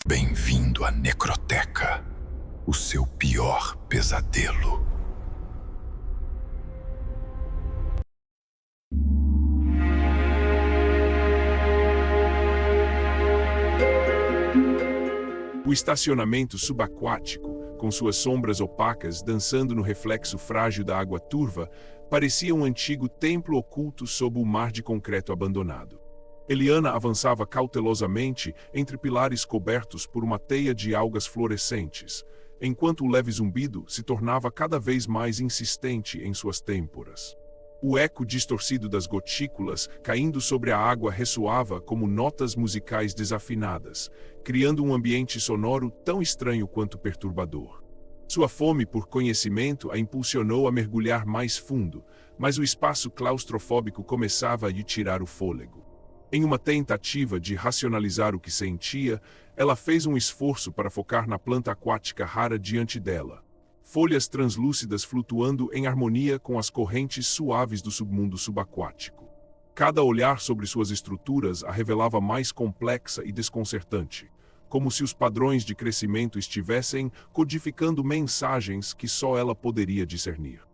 Bem-vindo à Necroteca, o seu pior pesadelo. O estacionamento subaquático, com suas sombras opacas dançando no reflexo frágil da água turva, parecia um antigo templo oculto sob o mar de concreto abandonado. Eliana avançava cautelosamente entre pilares cobertos por uma teia de algas fluorescentes, enquanto o leve zumbido se tornava cada vez mais insistente em suas têmporas. O eco distorcido das gotículas caindo sobre a água ressoava como notas musicais desafinadas, criando um ambiente sonoro tão estranho quanto perturbador. Sua fome por conhecimento a impulsionou a mergulhar mais fundo, mas o espaço claustrofóbico começava a lhe tirar o fôlego. Em uma tentativa de racionalizar o que sentia, ela fez um esforço para focar na planta aquática rara diante dela. Folhas translúcidas flutuando em harmonia com as correntes suaves do submundo subaquático. Cada olhar sobre suas estruturas a revelava mais complexa e desconcertante, como se os padrões de crescimento estivessem codificando mensagens que só ela poderia discernir.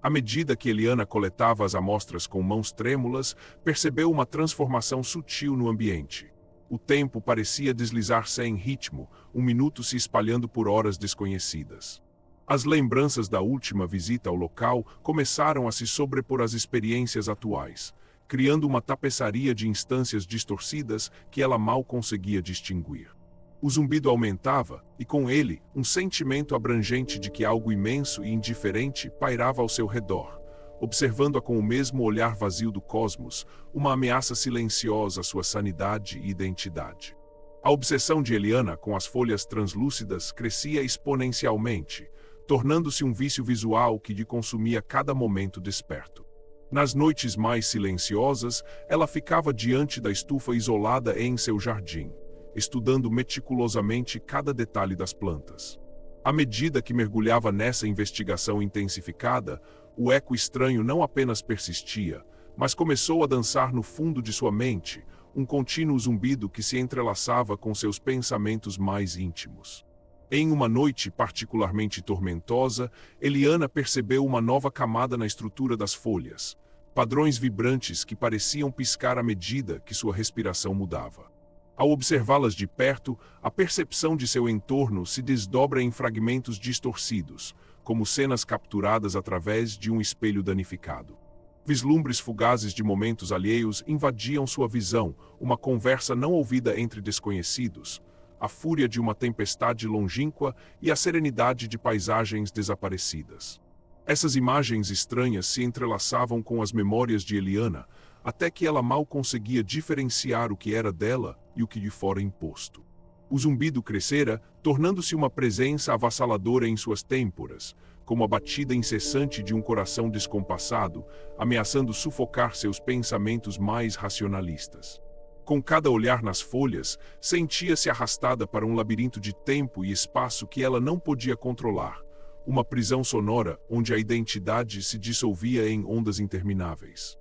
À medida que Eliana coletava as amostras com mãos trêmulas, percebeu uma transformação sutil no ambiente. O tempo parecia deslizar sem ritmo, um minuto se espalhando por horas desconhecidas. As lembranças da última visita ao local começaram a se sobrepor às experiências atuais, criando uma tapeçaria de instâncias distorcidas que ela mal conseguia distinguir. O zumbido aumentava, e com ele, um sentimento abrangente de que algo imenso e indiferente pairava ao seu redor, observando-a com o mesmo olhar vazio do cosmos, uma ameaça silenciosa à sua sanidade e identidade. A obsessão de Eliana com as folhas translúcidas crescia exponencialmente, tornando-se um vício visual que lhe consumia cada momento desperto. Nas noites mais silenciosas, ela ficava diante da estufa isolada em seu jardim, estudando meticulosamente cada detalhe das plantas. À medida que mergulhava nessa investigação intensificada, o eco estranho não apenas persistia, mas começou a dançar no fundo de sua mente, um contínuo zumbido que se entrelaçava com seus pensamentos mais íntimos. Em uma noite particularmente tormentosa, Eliana percebeu uma nova camada na estrutura das folhas, padrões vibrantes que pareciam piscar à medida que sua respiração mudava. Ao observá-las de perto, a percepção de seu entorno se desdobra em fragmentos distorcidos, como cenas capturadas através de um espelho danificado. Vislumbres fugazes de momentos alheios invadiam sua visão, uma conversa não ouvida entre desconhecidos, a fúria de uma tempestade longínqua e a serenidade de paisagens desaparecidas. Essas imagens estranhas se entrelaçavam com as memórias de Eliana, até que ela mal conseguia diferenciar o que era dela e o que lhe fora imposto. O zumbido crescera, tornando-se uma presença avassaladora em suas têmporas, como a batida incessante de um coração descompassado, ameaçando sufocar seus pensamentos mais racionalistas. Com cada olhar nas folhas, sentia-se arrastada para um labirinto de tempo e espaço que ela não podia controlar, uma prisão sonora onde a identidade se dissolvia em ondas intermináveis.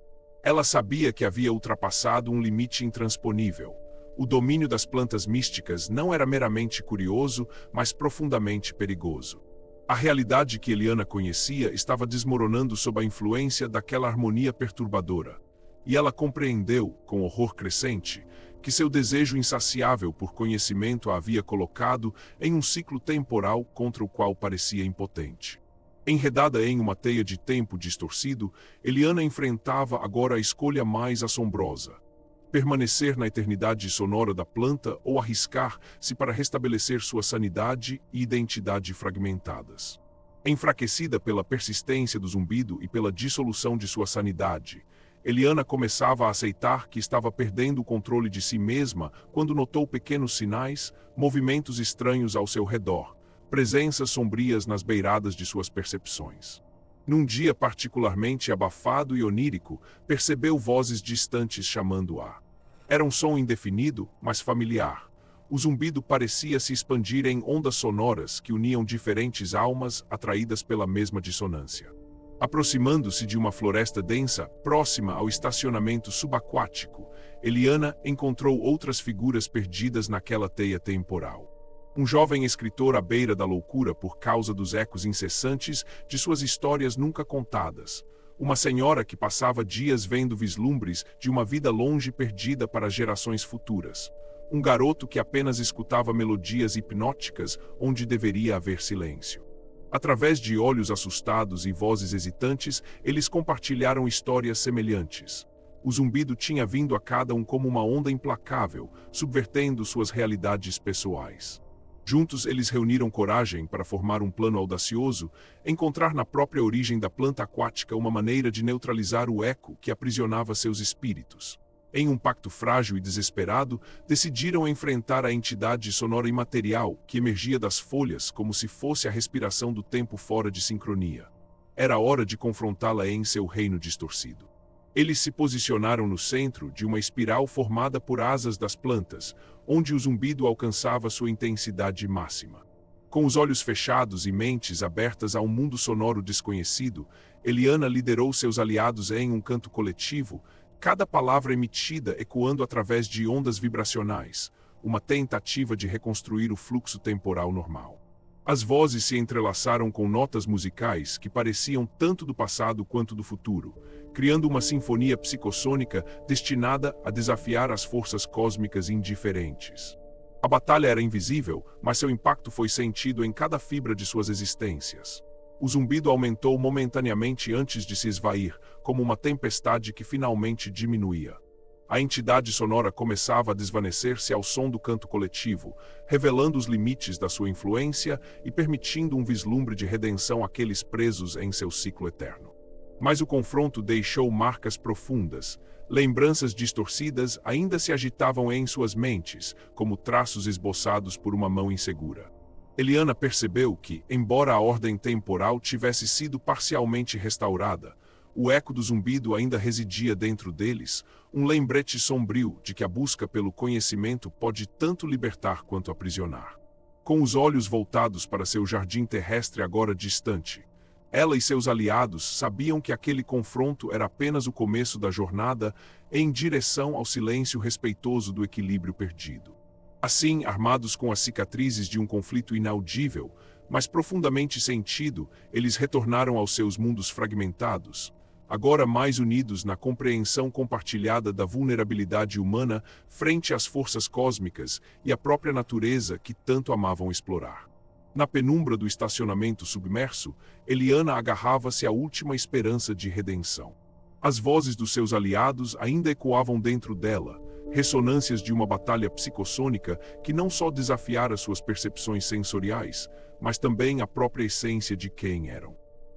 Ela sabia que havia ultrapassado um limite intransponível. O domínio das plantas místicas não era meramente curioso, mas profundamente perigoso. A realidade que Eliana conhecia estava desmoronando sob a influência daquela harmonia perturbadora. E ela compreendeu, com horror crescente, que seu desejo insaciável por conhecimento a havia colocado em um ciclo temporal contra o qual parecia impotente. Enredada em uma teia de tempo distorcido, Eliana enfrentava agora a escolha mais assombrosa: permanecer na eternidade sonora da planta ou arriscar-se para restabelecer sua sanidade e identidade fragmentadas. Enfraquecida pela persistência do zumbido e pela dissolução de sua sanidade, Eliana começava a aceitar que estava perdendo o controle de si mesma quando notou pequenos sinais, movimentos estranhos ao seu redor, presenças sombrias nas beiradas de suas percepções. Num dia particularmente abafado e onírico, percebeu vozes distantes chamando-a. Era um som indefinido, mas familiar. O zumbido parecia se expandir em ondas sonoras que uniam diferentes almas atraídas pela mesma dissonância. Aproximando-se de uma floresta densa, próxima ao estacionamento subaquático, Eliana encontrou outras figuras perdidas naquela teia temporal. Um jovem escritor à beira da loucura por causa dos ecos incessantes de suas histórias nunca contadas. Uma senhora que passava dias vendo vislumbres de uma vida longe perdida para gerações futuras. Um garoto que apenas escutava melodias hipnóticas onde deveria haver silêncio. Através de olhos assustados e vozes hesitantes, eles compartilharam histórias semelhantes. O zumbido tinha vindo a cada um como uma onda implacável, subvertendo suas realidades pessoais. Juntos eles reuniram coragem para formar um plano audacioso, encontrar na própria origem da planta aquática uma maneira de neutralizar o eco que aprisionava seus espíritos. Em um pacto frágil e desesperado, decidiram enfrentar a entidade sonora imaterial que emergia das folhas como se fosse a respiração do tempo fora de sincronia. Era hora de confrontá-la em seu reino distorcido. Eles se posicionaram no centro de uma espiral formada por asas das plantas, onde o zumbido alcançava sua intensidade máxima. Com os olhos fechados e mentes abertas a um mundo sonoro desconhecido, Eliana liderou seus aliados em um canto coletivo, cada palavra emitida ecoando através de ondas vibracionais, uma tentativa de reconstruir o fluxo temporal normal. As vozes se entrelaçaram com notas musicais que pareciam tanto do passado quanto do futuro, criando uma sinfonia psicossônica destinada a desafiar as forças cósmicas indiferentes. A batalha era invisível, mas seu impacto foi sentido em cada fibra de suas existências. O zumbido aumentou momentaneamente antes de se esvair, como uma tempestade que finalmente diminuía. A entidade sonora começava a desvanecer-se ao som do canto coletivo, revelando os limites da sua influência e permitindo um vislumbre de redenção àqueles presos em seu ciclo eterno. Mas o confronto deixou marcas profundas. Lembranças distorcidas ainda se agitavam em suas mentes, como traços esboçados por uma mão insegura. Eliana percebeu que, embora a ordem temporal tivesse sido parcialmente restaurada, o eco do zumbido ainda residia dentro deles, um lembrete sombrio de que a busca pelo conhecimento pode tanto libertar quanto aprisionar. Com os olhos voltados para seu jardim terrestre agora distante, ela e seus aliados sabiam que aquele confronto era apenas o começo da jornada em direção ao silêncio respeitoso do equilíbrio perdido. Assim, armados com as cicatrizes de um conflito inaudível, mas profundamente sentido, eles retornaram aos seus mundos fragmentados, agora mais unidos na compreensão compartilhada da vulnerabilidade humana frente às forças cósmicas e à própria natureza que tanto amavam explorar. Na penumbra do estacionamento submerso, Eliana agarrava-se à última esperança de redenção. As vozes dos seus aliados ainda ecoavam dentro dela, ressonâncias de uma batalha psicossônica que não só desafiara suas percepções sensoriais, mas também a própria essência de quem eram.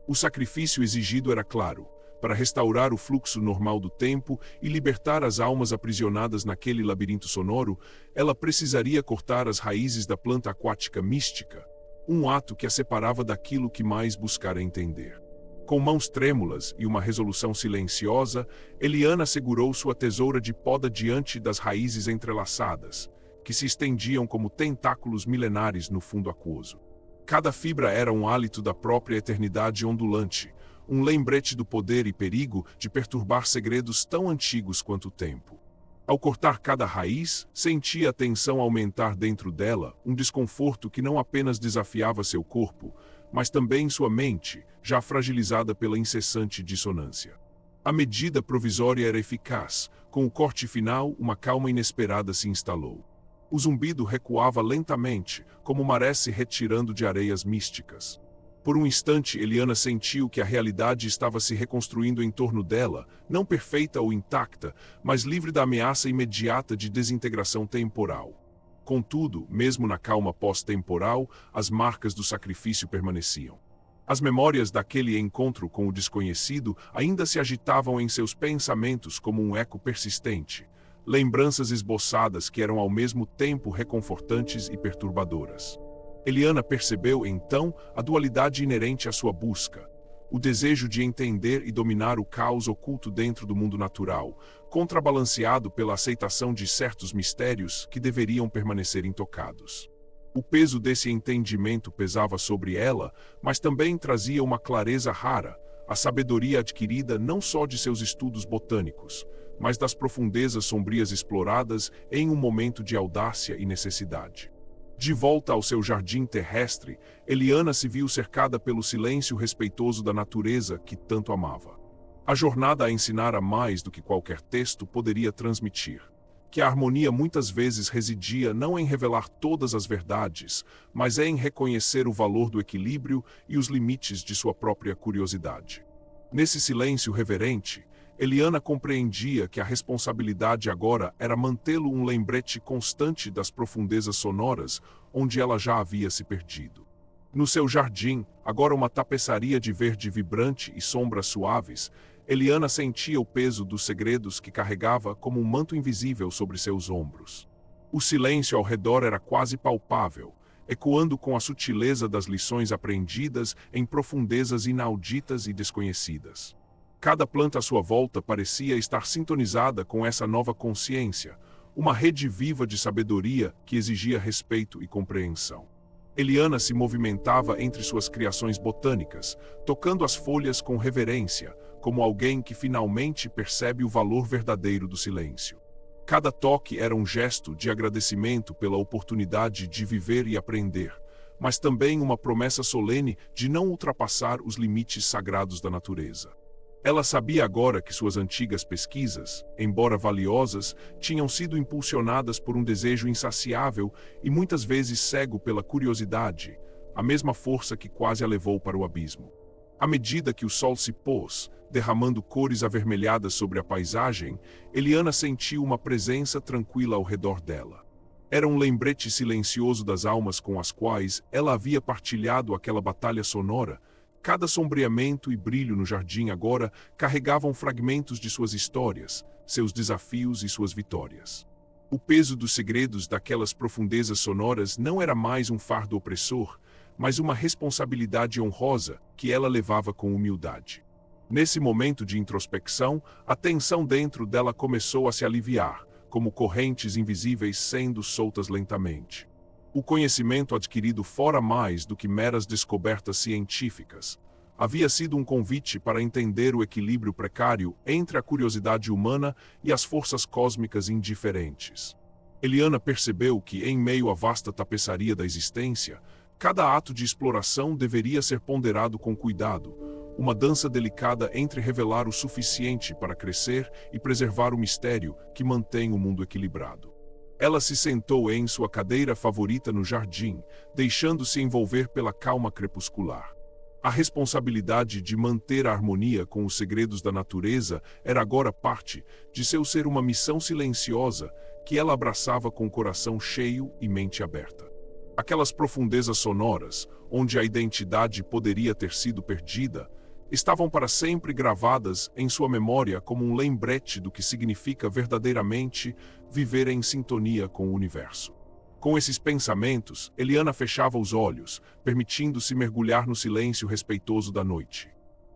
O sacrifício exigido era claro: para restaurar o fluxo normal do tempo e libertar as almas aprisionadas naquele labirinto sonoro, ela precisaria cortar as raízes da planta aquática mística, um ato que a separava daquilo que mais buscara entender. Com mãos trêmulas e uma resolução silenciosa, Eliana segurou sua tesoura de poda diante das raízes entrelaçadas, que se estendiam como tentáculos milenares no fundo aquoso. Cada fibra era um hálito da própria eternidade ondulante, um lembrete do poder e perigo de perturbar segredos tão antigos quanto o tempo. Ao cortar cada raiz, sentia a tensão aumentar dentro dela, um desconforto que não apenas desafiava seu corpo, mas também sua mente, já fragilizada pela incessante dissonância. A medida provisória era eficaz. Com o corte final, uma calma inesperada se instalou. O zumbido recuava lentamente, como maré se retirando de areias místicas. Por um instante, Eliana sentiu que a realidade estava se reconstruindo em torno dela, não perfeita ou intacta, mas livre da ameaça imediata de desintegração temporal. Contudo, mesmo na calma pós-temporal, as marcas do sacrifício permaneciam. As memórias daquele encontro com o desconhecido ainda se agitavam em seus pensamentos como um eco persistente, lembranças esboçadas que eram ao mesmo tempo reconfortantes e perturbadoras. Eliana percebeu, então, a dualidade inerente à sua busca, o desejo de entender e dominar o caos oculto dentro do mundo natural, contrabalanceado pela aceitação de certos mistérios que deveriam permanecer intocados. O peso desse entendimento pesava sobre ela, mas também trazia uma clareza rara, a sabedoria adquirida não só de seus estudos botânicos, mas das profundezas sombrias exploradas em um momento de audácia e necessidade. De volta ao seu jardim terrestre, Eliana se viu cercada pelo silêncio respeitoso da natureza que tanto amava. A jornada a ensinara mais do que qualquer texto poderia transmitir, que a harmonia muitas vezes residia não em revelar todas as verdades, mas em reconhecer o valor do equilíbrio e os limites de sua própria curiosidade. Nesse silêncio reverente, Eliana compreendia que a responsabilidade agora era mantê-lo um lembrete constante das profundezas sonoras onde ela já havia se perdido. No seu jardim, agora uma tapeçaria de verde vibrante e sombras suaves, Eliana sentia o peso dos segredos que carregava como um manto invisível sobre seus ombros. O silêncio ao redor era quase palpável, ecoando com a sutileza das lições aprendidas em profundezas inauditas e desconhecidas. Cada planta à sua volta parecia estar sintonizada com essa nova consciência, uma rede viva de sabedoria que exigia respeito e compreensão. Eliana se movimentava entre suas criações botânicas, tocando as folhas com reverência, como alguém que finalmente percebe o valor verdadeiro do silêncio. Cada toque era um gesto de agradecimento pela oportunidade de viver e aprender, mas também uma promessa solene de não ultrapassar os limites sagrados da natureza. Ela sabia agora que suas antigas pesquisas, embora valiosas, tinham sido impulsionadas por um desejo insaciável e muitas vezes cego pela curiosidade, a mesma força que quase a levou para o abismo. À medida que o sol se pôs, derramando cores avermelhadas sobre a paisagem, Eliana sentiu uma presença tranquila ao redor dela. Era um lembrete silencioso das almas com as quais ela havia partilhado aquela batalha sonora. Cada sombreamento e brilho no jardim agora carregavam fragmentos de suas histórias, seus desafios e suas vitórias. O peso dos segredos daquelas profundezas sonoras não era mais um fardo opressor, mas uma responsabilidade honrosa que ela levava com humildade. Nesse momento de introspecção, a tensão dentro dela começou a se aliviar, como correntes invisíveis sendo soltas lentamente. O conhecimento adquirido fora mais do que meras descobertas científicas. Havia sido um convite para entender o equilíbrio precário entre a curiosidade humana e as forças cósmicas indiferentes. Eliana percebeu que, em meio à vasta tapeçaria da existência, cada ato de exploração deveria ser ponderado com cuidado, uma dança delicada entre revelar o suficiente para crescer e preservar o mistério que mantém o mundo equilibrado. Ela se sentou em sua cadeira favorita no jardim, deixando-se envolver pela calma crepuscular. A responsabilidade de manter a harmonia com os segredos da natureza era agora parte de seu ser, uma missão silenciosa que ela abraçava com o coração cheio e mente aberta. Aquelas profundezas sonoras, onde a identidade poderia ter sido perdida, estavam para sempre gravadas em sua memória como um lembrete do que significa verdadeiramente viver em sintonia com o universo. Com esses pensamentos, Eliana fechava os olhos, permitindo-se mergulhar no silêncio respeitoso da noite.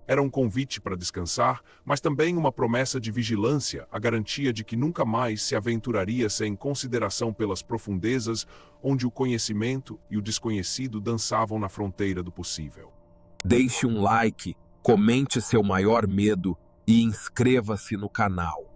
Era um convite para descansar, mas também uma promessa de vigilância, a garantia de que nunca mais se aventuraria sem consideração pelas profundezas onde o conhecimento e o desconhecido dançavam na fronteira do possível. Deixe um like, comente seu maior medo e inscreva-se no canal.